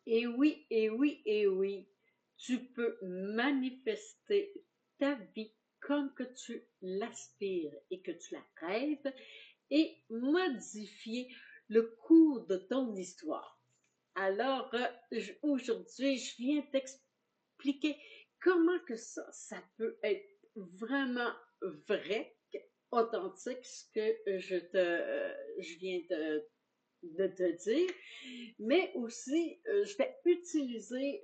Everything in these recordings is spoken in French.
Et oui, et oui, et oui, tu peux manifester ta vie comme que tu l'aspires et que tu la rêves et modifier le cours de ton histoire. Alors, aujourd'hui, je viens t'expliquer comment que ça peut être vraiment vrai, authentique, ce que je viens de te dire, mais aussi, je vais utiliser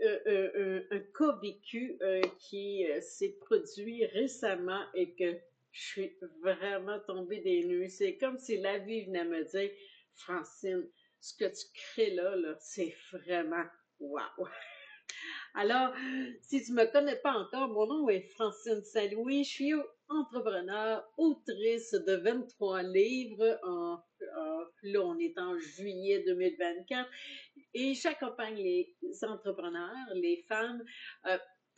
un cas vécu qui s'est produit récemment et que je suis vraiment tombée des nues. C'est comme si la vie venait me dire, Francine, ce que tu crées là, c'est vraiment wow. Alors, si tu ne me connais pas encore, mon nom est Francine Saint-Louis. Je suis entrepreneur, autrice de 23 livres. Là, on est en juillet 2024 et j'accompagne les entrepreneurs, les femmes,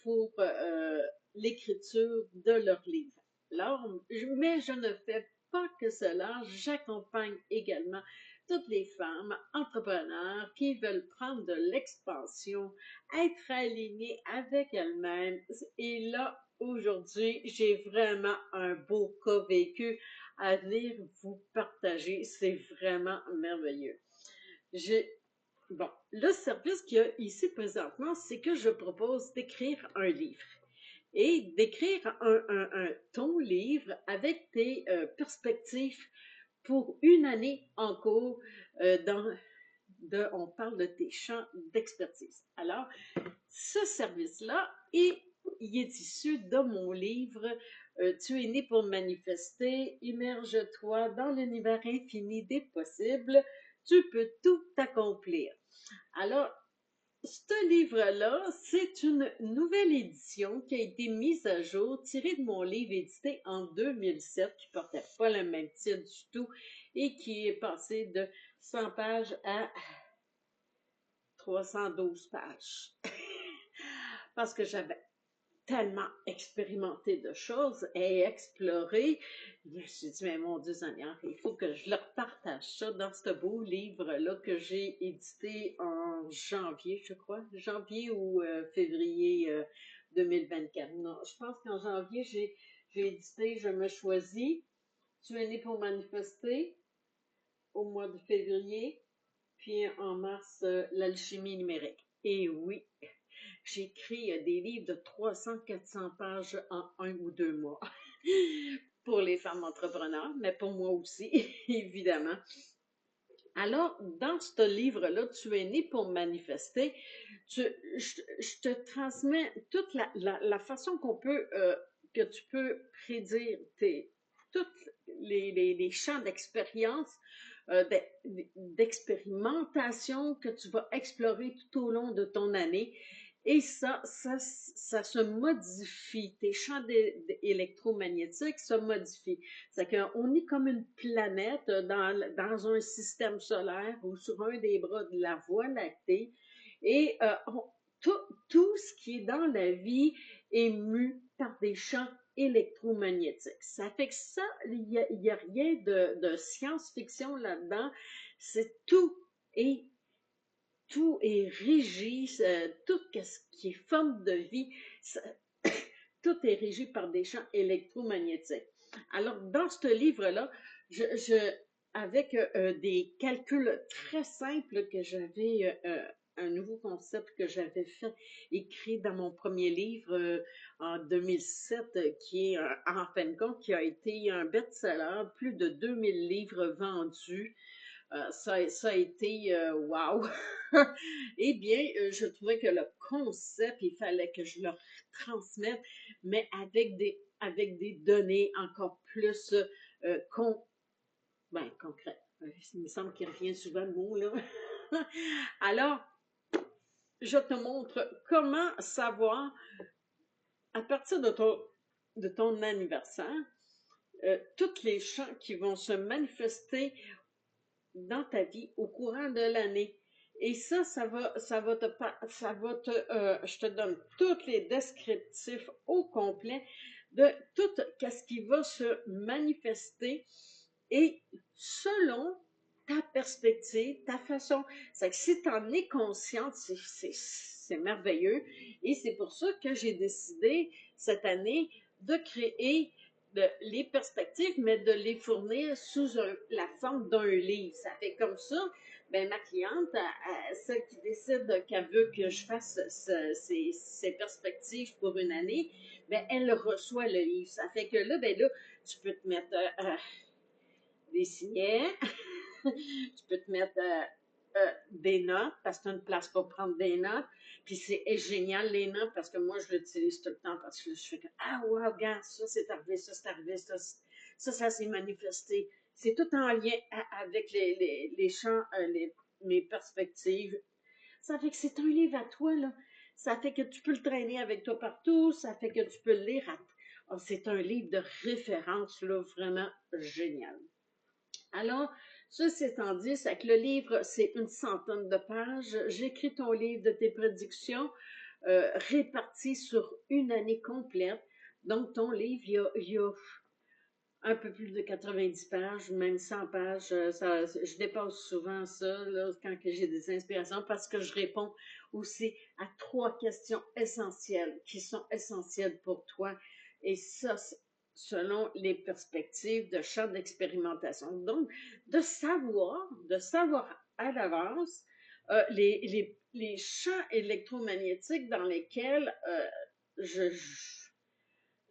pour l'écriture de leurs livres. Alors, mais je ne fais pas que cela, j'accompagne également toutes les femmes entrepreneurs qui veulent prendre de l'expansion, être alignées avec elles-mêmes. Et là, aujourd'hui, j'ai vraiment un beau cas vécu à venir vous partager. C'est vraiment merveilleux. J'ai Bon, le service qu'il y a ici présentement, c'est que je propose d'écrire un livre et d'écrire ton livre avec tes perspectives pour une année en cours on parle de tes champs d'expertise. Alors, ce service-là, il est issu de mon livre Tu es né pour manifester, immerge-toi dans l'univers infini des possibles, tu peux tout accomplir. Alors, ce livre-là, c'est une nouvelle édition qui a été mise à jour, tirée de mon livre édité en 2007, qui portait pas le même titre du tout et qui est passé de 100 pages à 312 pages. Parce que j'avais tellement expérimenté de choses et exploré. Je me suis dit, mais mon Dieu Seigneur, il faut que je leur partage ça dans ce beau livre-là que j'ai édité en janvier, je crois, janvier ou février 2024. Non, je pense qu'en janvier, j'ai édité Je me choisis, Tu es né pour manifester au mois de février, puis en mars, l'alchimie numérique. Et oui, j'écris des livres de 300-400 pages en 1 ou 2 mois pour les femmes entrepreneurs, mais pour moi aussi, évidemment. Alors, dans ce livre-là, Tu es né pour manifester, je te transmets toute la façon que tu peux prédire tous les champs d'expérience, d'expérimentation que tu vas explorer tout au long de ton année. Et ça se modifie. Tes champs électromagnétiques se modifient. C'est qu'on est comme une planète dans un système solaire ou sur un des bras de la Voie lactée. Et tout, tout ce qui est dans la vie est mu par des champs électromagnétiques. Ça fait que ça, il y a rien de science-fiction là-dedans. C'est et tout est régi, tout ce qui est forme de vie, ça, tout est régi par des champs électromagnétiques. Alors, dans ce livre-là, avec des calculs très simples que j'avais, un nouveau concept que j'avais fait, écrit dans mon premier livre en 2007, qui est, en fin de compte, qui a été un best-seller, plus de 2000 livres vendus. Ça a été wow! Eh bien, je trouvais que le concept, il fallait que je le transmette, mais avec des données encore plus con, concrètes. Il me semble qu'il revient souvent le mot, là. Alors, je te montre comment savoir, à partir de ton anniversaire, tous les champs qui vont se manifester dans ta vie au courant de l'année. Et je te donne tous les descriptifs au complet de tout ce qui va se manifester et selon ta perspective, ta façon. C'est que si tu en es consciente, c'est merveilleux. Et c'est pour ça que j'ai décidé cette année de créer les perspectives, mais de les fournir sous la forme d'un livre. Ça fait comme ça, ben, ma cliente, celle qui décide qu'elle veut que je fasse ces perspectives pour une année, ben, elle reçoit le livre. Ça fait que là, ben là, tu peux te mettre des signets, tu peux te mettre des notes, parce que tu as une place pour prendre des notes. Puis c'est génial, les notes, parce que moi, je l'utilise tout le temps, parce que je fais que, ah, wow, regarde, ça, c'est arrivé, ça, c'est arrivé, ça s'est manifesté. C'est tout en lien avec les champs, mes perspectives. Ça fait que c'est un livre à toi, là. Ça fait que tu peux le traîner avec toi partout, ça fait que tu peux le lire. C'est un livre de référence, là, vraiment génial. Alors, ceci étant dit, c'est que le livre, c'est une centaine de pages. J'écris ton livre de tes prédictions réparties sur une année complète. Donc, ton livre, il y a un peu plus de 90 pages, même 100 pages. Je dépasse souvent ça là, quand j'ai des inspirations parce que je réponds aussi à 3 questions essentielles qui sont essentielles pour toi. Et ça, selon les perspectives de champ d'expérimentation. Donc, de savoir à l'avance les champs électromagnétiques dans lesquels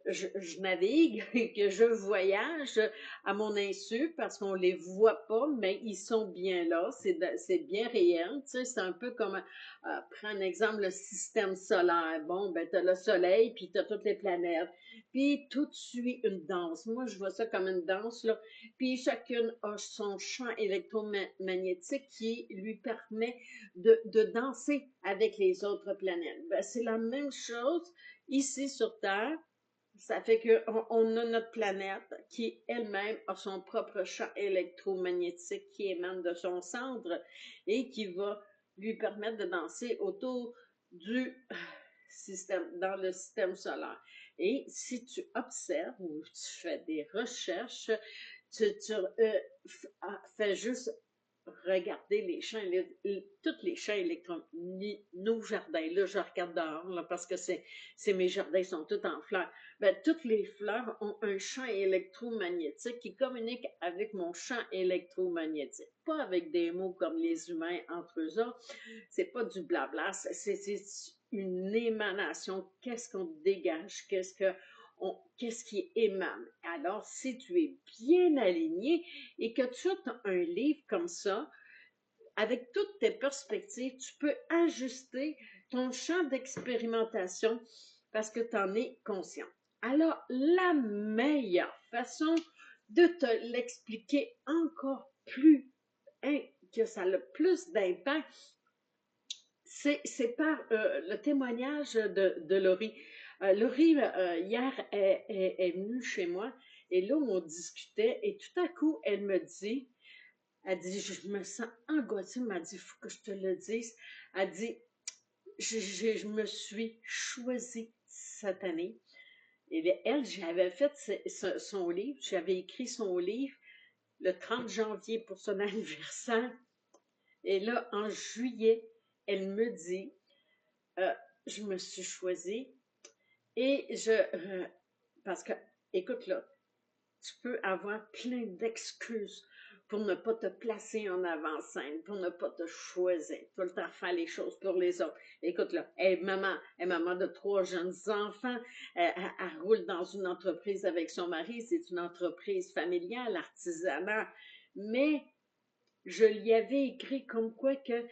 je navigue et que je voyage à mon insu parce qu'on les voit pas, mais ils sont bien là. C'est bien réel. Tu sais, c'est un peu comme, prends un exemple, le système solaire. Bon, ben, tu as le soleil, puis tu as toutes les planètes. Puis tout suit une danse. Moi, je vois ça comme une danse, là. Puis chacune a son champ électromagnétique qui lui permet de danser avec les autres planètes. Ben, c'est la même chose ici sur Terre. Ça fait qu'on a notre planète qui elle-même a son propre champ électromagnétique qui émane de son centre et qui va lui permettre de danser autour du système, dans le système solaire. Et si tu observes ou tu fais des recherches, tu fais juste regarder les champs, tous les champs électromagnétiques, nos jardins. Là, je regarde dehors là, parce que mes jardins sont tous en fleurs. Ben, toutes les fleurs ont un champ électromagnétique qui communique avec mon champ électromagnétique. Pas avec des mots comme les humains entre eux autres. C'est pas du blabla, c'est une émanation. Qu'est-ce qu'on dégage? Qu'est-ce qui émane? Alors, si tu es bien aligné et que tu as un livre comme ça, avec toutes tes perspectives, tu peux ajuster ton champ d'expérimentation parce que tu en es conscient. Alors, la meilleure façon de te l'expliquer encore plus, hein, que ça a le plus d'impact, c'est par le témoignage de Laurie. Laurie, hier, est venue chez moi et là, on discutait et tout à coup, elle dit, je me sens angoissée, elle m'a dit, il faut que je te le dise. Elle dit, je me suis choisie cette année. Et elle, j'avais fait son livre, j'avais écrit son livre le 30 janvier pour son anniversaire. Et là, en juillet, elle me dit, euh, je me suis choisie et parce que, écoute là, tu peux avoir plein d'excuses pour ne pas te placer en avant-scène, pour ne pas te choisir, tout le temps faire les choses pour les autres. Écoute là, elle est maman de 3 jeunes enfants, elle roule dans une entreprise avec son mari, c'est une entreprise familiale, artisanale, mais je lui avais écrit comme quoi que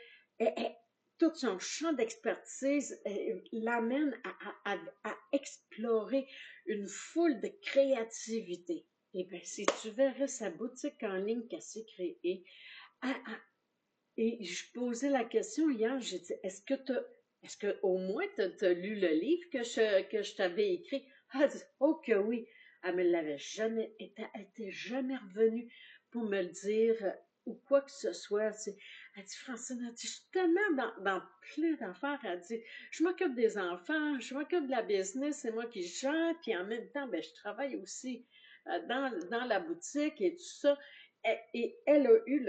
tout son champ d'expertise l'amène à explorer une foule de créativité. Eh bien, si tu verrais sa boutique en ligne qu'elle s'est créée, et je posais la question hier, j'ai dit, est-ce que au moins tu as lu le livre que je t'avais écrit? Elle a dit, oh que oui. Elle me l'avait jamais, elle était jamais revenue pour me le dire ou quoi que ce soit. Elle dit, Francine, elle dit, je suis tellement dans plein d'affaires. Elle dit, je m'occupe des enfants, je m'occupe de la business, c'est moi qui gère, puis en même temps, ben, je travaille aussi dans la boutique et tout ça. Et elle a eu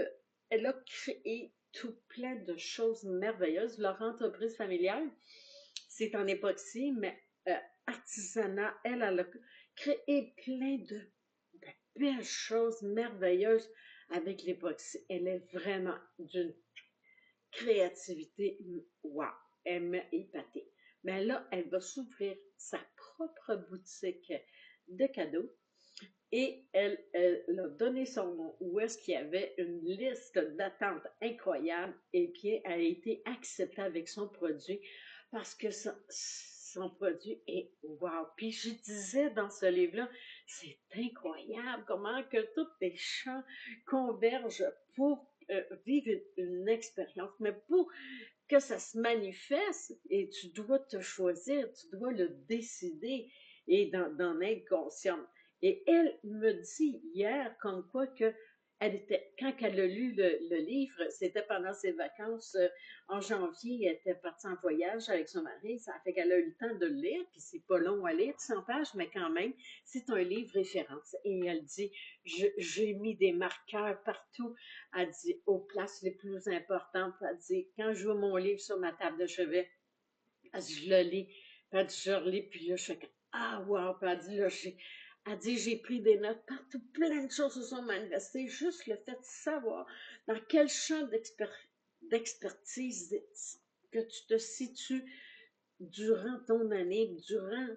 elle a créé tout plein de choses merveilleuses. Leur entreprise familiale, c'est en époxy, mais artisanat. Elle a créé plein de belles choses merveilleuses avec l'époxy. Elle est vraiment d'une créativité, wow, elle m'a épatée. Mais là, elle va s'ouvrir sa propre boutique de cadeaux et elle a donné son nom où est-ce qu'il y avait une liste d'attente incroyable et puis elle a été acceptée avec son produit parce que son produit est wow. Puis je disais dans ce livre-là, c'est incroyable comment que tous les champs convergent pour vivre une expérience, mais pour que ça se manifeste et tu dois te choisir, tu dois le décider et d'en être consciente. Et elle me dit hier comme quoi que quand elle a lu le livre, c'était pendant ses vacances en janvier, elle était partie en voyage avec son mari, ça fait qu'elle a eu le temps de le lire, puis c'est pas long à lire, 100 pages, mais quand même, c'est un livre référence. Et elle dit, j'ai mis des marqueurs partout, elle dit, aux places les plus importantes, elle dit, quand je vois mon livre sur ma table de chevet, elle dit, je le lis, puis elle dit, je relis, puis là, je fais comme, ah, wow, puis elle dit, là, elle dit, j'ai pris des notes partout, plein de choses se sont manifestées, juste le fait de savoir dans quel champ d'expertise que tu te situes durant ton année, durant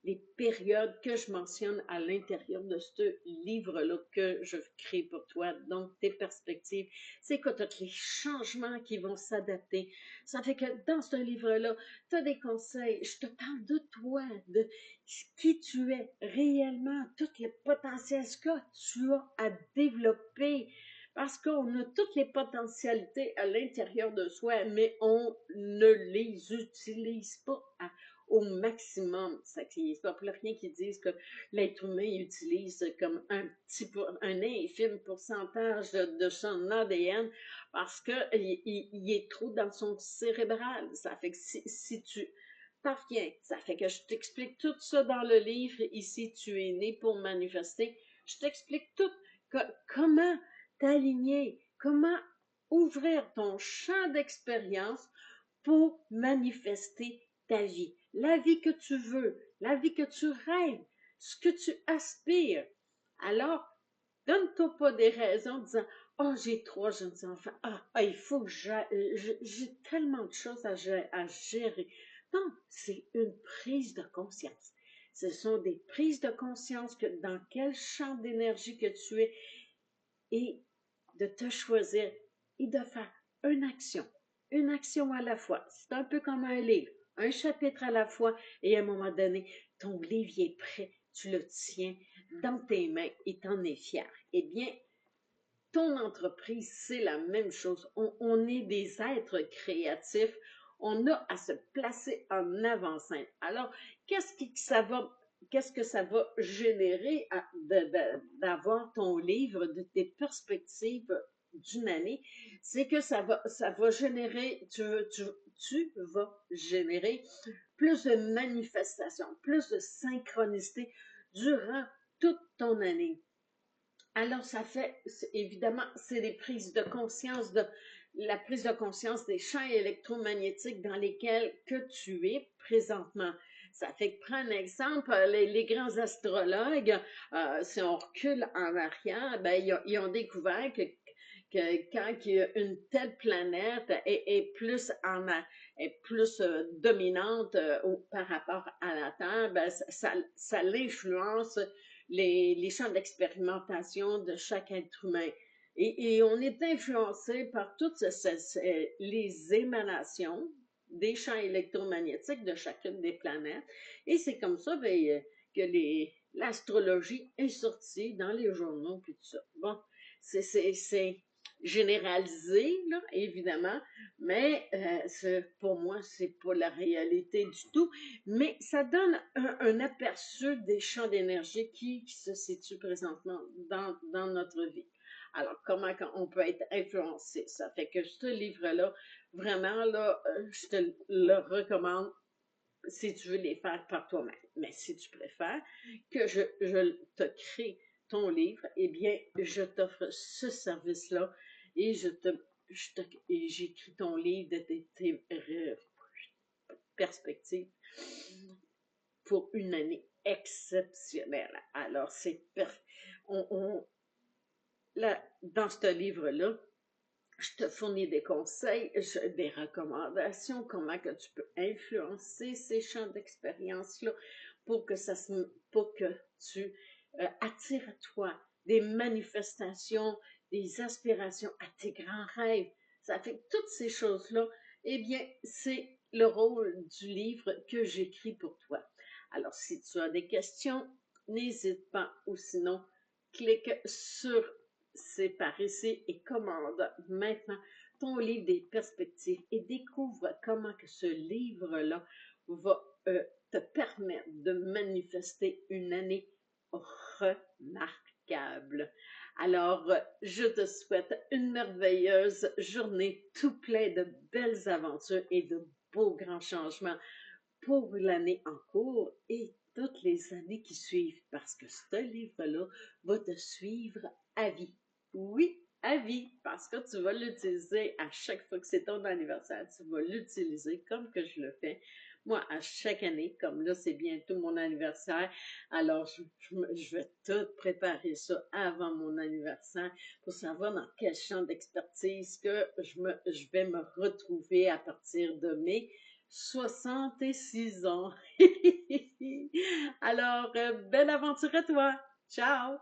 les périodes que je mentionne à l'intérieur de ce livre-là que je crée pour toi. Donc, tes perspectives, c'est quoi tous les changements qui vont s'adapter. Ça fait que dans ce livre-là, tu as des conseils. Je te parle de toi, de qui tu es réellement, tous les potentiels que tu as à développer. Parce qu'on a toutes les potentialités à l'intérieur de soi, mais on ne les utilise pas au maximum. Ça n'y a pas rien qui disent que l'être humain utilise comme un infime pourcentage de son ADN parce qu'il est trop dans son cérébral. Ça fait que si tu parviens, ça fait que je t'explique tout ça dans le livre. Ici, tu es né pour manifester. Je t'explique tout. Comment t'aligner, comment ouvrir ton champ d'expérience pour manifester ta vie, la vie que tu veux, la vie que tu rêves, ce que tu aspires. Alors, donne-toi pas des raisons en disant, oh, j'ai 3 jeunes enfants, il faut que j'ai tellement de choses à gérer. Non, c'est une prise de conscience. Ce sont des prises de conscience que dans quel champ d'énergie que tu es et de te choisir et de faire une action à la fois. C'est un peu comme un livre, un chapitre à la fois et à un moment donné, ton livre est prêt, tu le tiens dans tes mains et t'en es fier. Eh bien, ton entreprise, c'est la même chose. On est des êtres créatifs. On a à se placer en avant-scène. Alors, qu'est-ce que ça va générer d'avoir ton livre, de tes perspectives d'une année? C'est que ça va générer, tu vas générer plus de manifestations, plus de synchronicité durant toute ton année. Alors, ça fait, évidemment, c'est des prises de conscience, la prise de conscience des champs électromagnétiques dans lesquels que tu es présentement. Ça fait que, prends un exemple, les grands astrologues, si on recule en arrière, ben, ils ont découvert que quand une telle planète est plus est plus dominante par rapport à la Terre, ben, ça l'influence les champs d'expérimentation de chaque être humain. Et on est influencé par toutes les émanations des champs électromagnétiques de chacune des planètes. Et c'est comme ça ben, que l'astrologie est sortie dans les journaux, puis tout ça. Bon, c'est généralisé, là, évidemment, mais pour moi, c'est pas la réalité du tout, mais ça donne un aperçu des champs d'énergie qui se situent présentement dans notre vie. Alors, comment on peut être influencé? Ça fait que ce livre-là, vraiment, là, je te le recommande si tu veux les faire par toi-même. Mais si tu préfères que je te crée ton livre, eh bien, je t'offre ce service-là et et j'écris ton livre de tes perspectives pour une année exceptionnelle. Alors, là, dans ce livre-là, je te fournis des conseils, des recommandations, comment que tu peux influencer ces champs d'expérience-là pour pour que tu attires à toi des manifestations, des aspirations à tes grands rêves. Ça fait que toutes ces choses-là, eh bien, c'est le rôle du livre que j'écris pour toi. Alors, si tu as des questions, n'hésite pas ou sinon, clique sur c'est par ici et commande maintenant ton livre des perspectives et découvre comment que ce livre-là va te permettre de manifester une année remarquable. Alors, je te souhaite une merveilleuse journée tout plein de belles aventures et de beaux grands changements pour l'année en cours et toutes les années qui suivent, parce que ce livre-là va te suivre à vie. Oui, à vie, parce que tu vas l'utiliser à chaque fois que c'est ton anniversaire, tu vas l'utiliser comme que je le fais. Moi, à chaque année, comme là, c'est bientôt mon anniversaire, alors je vais tout préparer ça avant mon anniversaire pour savoir dans quel champ d'expertise que je vais me retrouver à partir de mai 66 ans. Alors, belle aventure à toi. Ciao!